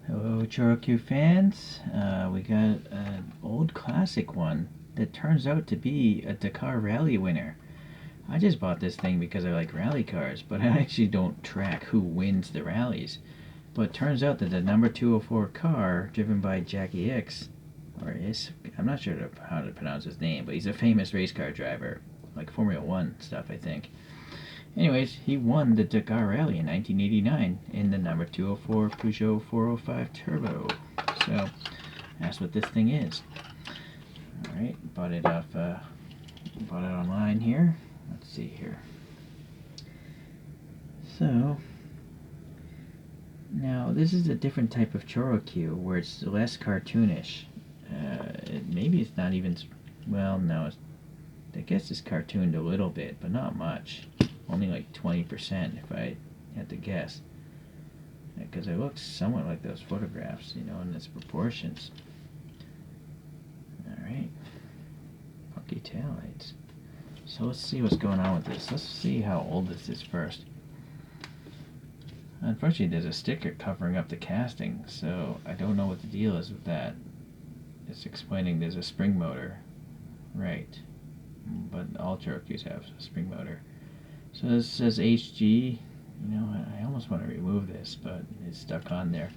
Hello, ChoroQ fans. We got an old classic one that turns out to be a Dakar rally winner. I just bought this thing because I like rally cars, but I actually don't track who wins the rallies. But it turns out that the number 204 car, driven by Jackie X, I'm not sure how to pronounce his name, but he's a famous race car driver, like Formula One stuff, I think. Anyways, he won the Dakar Rally in 1989 in the number 204 Peugeot 405 Turbo. So that's what this thing is. All right, bought it online here. Let's see here. So now this is a different type of Choro-Q where it's less cartoonish. Maybe it's not even. Well, no, I guess it's cartooned a little bit, but not much. Only like 20% if I had to guess. Because it looks somewhat like those photographs, in its proportions. Alright. Funky taillights. So let's see what's going on with this. Let's see how old this is first. Unfortunately, there's a sticker covering up the casting, so I don't know what the deal is with that. It's explaining there's a spring motor. Right. But all ChoroQs have a spring motor. So this says HG. I almost want to remove this, but it's stuck on there.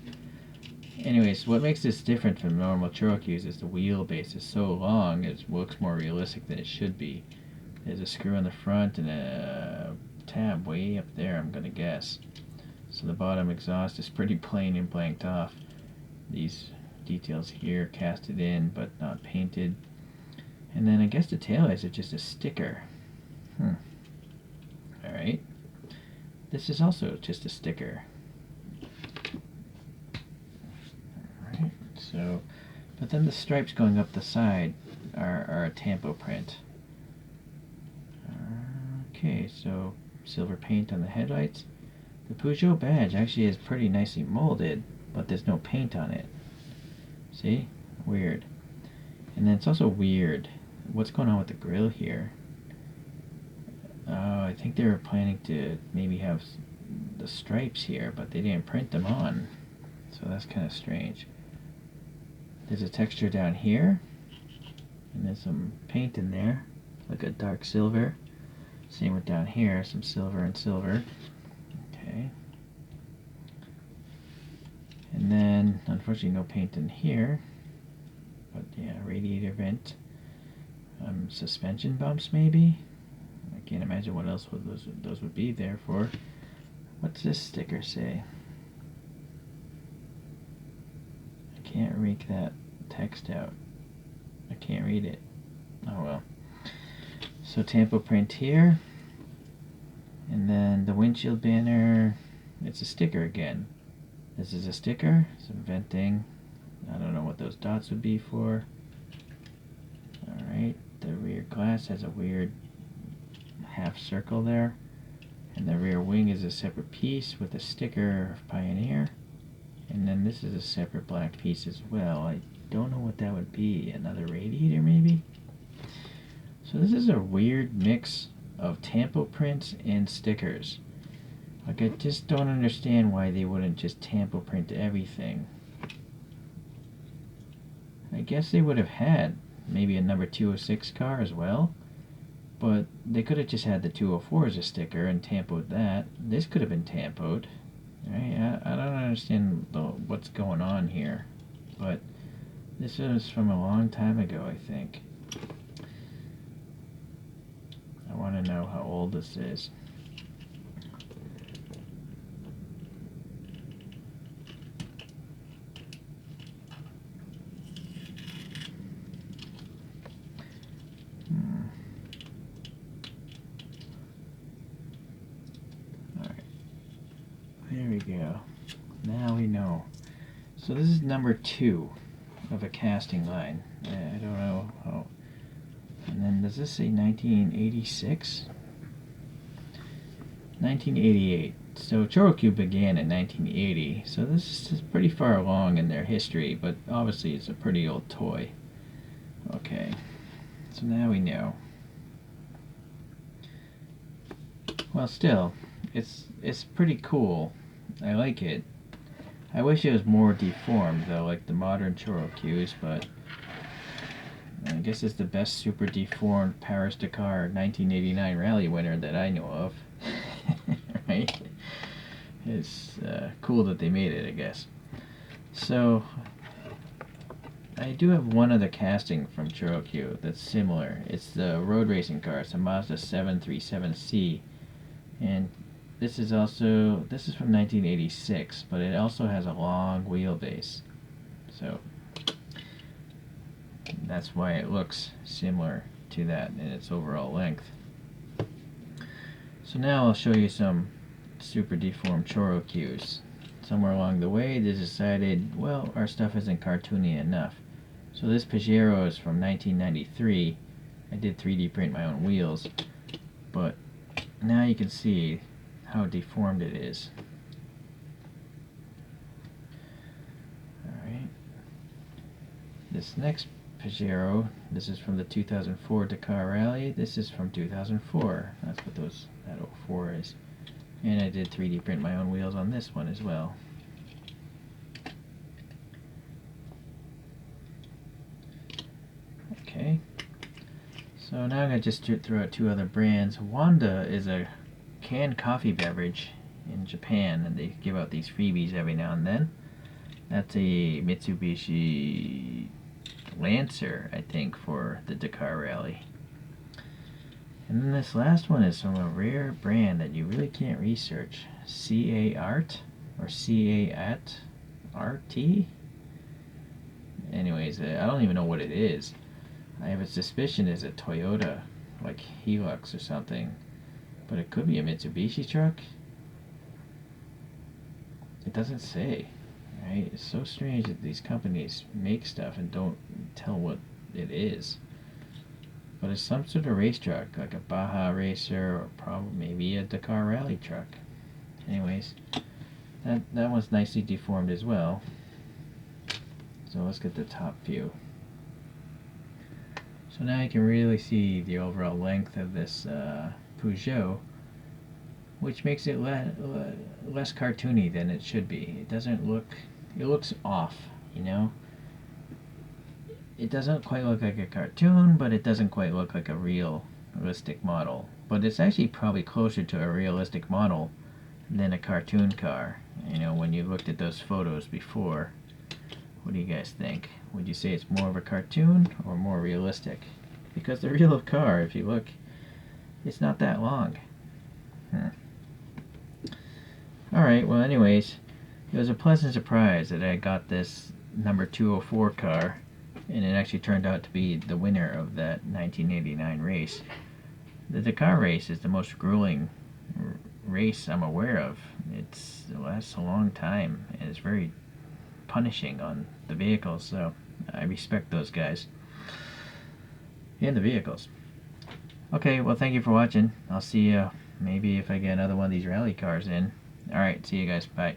Anyways, what makes this different from normal ChoroQs is the wheelbase is so long it looks more realistic than it should be. There's a screw on the front and a tab way up there, I'm gonna guess. So the bottom exhaust is pretty plain and blanked off. These details here casted in but not painted. And then I guess the taillights are just a sticker. Alright. This is also just a sticker. Alright, so, but then the stripes going up the side are a tampo print. Okay, so silver paint on the headlights. The Peugeot badge actually is pretty nicely molded, but there's no paint on it. See? Weird. And then it's also weird. What's going on with the grill here? I think they were planning to maybe have the stripes here, but they didn't print them on. So that's kind of strange. There's a texture down here, and there's some paint in there, like a dark silver. Same with down here, some silver and silver. Okay. And then, unfortunately, no paint in here. But yeah, radiator vent. Suspension bumps, maybe? I can't imagine what else those would be there for. What's this sticker say? I can't make that text out. I can't read it. Oh well. So tampo print here. And then the windshield banner, it's a sticker again. This is a sticker, some venting. I don't know what those dots would be for. Alright, the rear glass has a weird half circle there. And the rear wing is a separate piece with a sticker of Pioneer. And then this is a separate black piece as well. I don't know what that would be. Another radiator maybe? So this is a weird mix of tampo prints and stickers. Like, I just don't understand why they wouldn't just tampo print everything. I guess they would have had maybe a number 206 car as well. But they could have just had the 204 as a sticker and tampoed that. This could have been tampoed. Right? I don't understand what's going on here. But this is from a long time ago, I think. I want to know how old this is. There we go. Now we know. So this is number 2 of a casting line. I don't know how. And then does this say 1986? 1988. So ChoroQ began in 1980. So this is pretty far along in their history, but obviously it's a pretty old toy. Okay. So now we know. Well, still, it's pretty cool. I like it. I wish it was more deformed though, like the modern Choro-Qs, but I guess it's the best super deformed Paris-Dakar 1989 rally winner that I know of. Right? It's cool that they made it, I guess. So, I do have one other casting from ChoroQ that's similar. It's the road racing car. It's a Mazda 737C. And this is from 1986, but it also has a long wheelbase. So, that's why it looks similar to that in its overall length. So now I'll show you some super deformed ChoroQs. Somewhere along the way they decided, well, our stuff isn't cartoony enough. So this Peugeot is from 1993. I did 3D print my own wheels, but now you can see how deformed it is. Alright. This next Peugeot, this is from the 2004 Dakar Rally. This is from 2004. That's what that 04 is. And I did 3D print my own wheels on this one as well. Okay. So now I'm going to just throw out two other brands. Wanda is a canned coffee beverage in Japan, and they give out these freebies every now and then. That's a Mitsubishi Lancer, I think, for the Dakar Rally. And then this last one is from a rare brand that you really can't research. CA Art or CA at RT? Anyways, I don't even know what it is. I have a suspicion it's a Toyota, like Hilux or something. But it could be a Mitsubishi truck. It doesn't say. Right? It's so strange that these companies make stuff and don't tell what it is. But it's some sort of race truck, like a Baja Racer or probably maybe a Dakar Rally truck. Anyways, that one's nicely deformed as well. So let's get the top view. So now you can really see the overall length of this Peugeot, which makes it less cartoony than it should be. It doesn't look, it looks off, you know? It doesn't quite look like a cartoon, but it doesn't quite look like a realistic model. But it's actually probably closer to a realistic model than a cartoon car. You know, when you looked at those photos before. What do you guys think? Would you say it's more of a cartoon or more realistic? Because the real car, if you look, it's not that long. Alright, well anyways, it was a pleasant surprise that I got this number 204 car, and it actually turned out to be the winner of that 1989 race. The Dakar race is the most grueling race I'm aware of. It lasts a long time, and it's very punishing on the vehicles, so I respect those guys and the vehicles. Okay, well thank you for watching. I'll see you maybe if I get another one of these rally cars in. Alright, see you guys. Bye.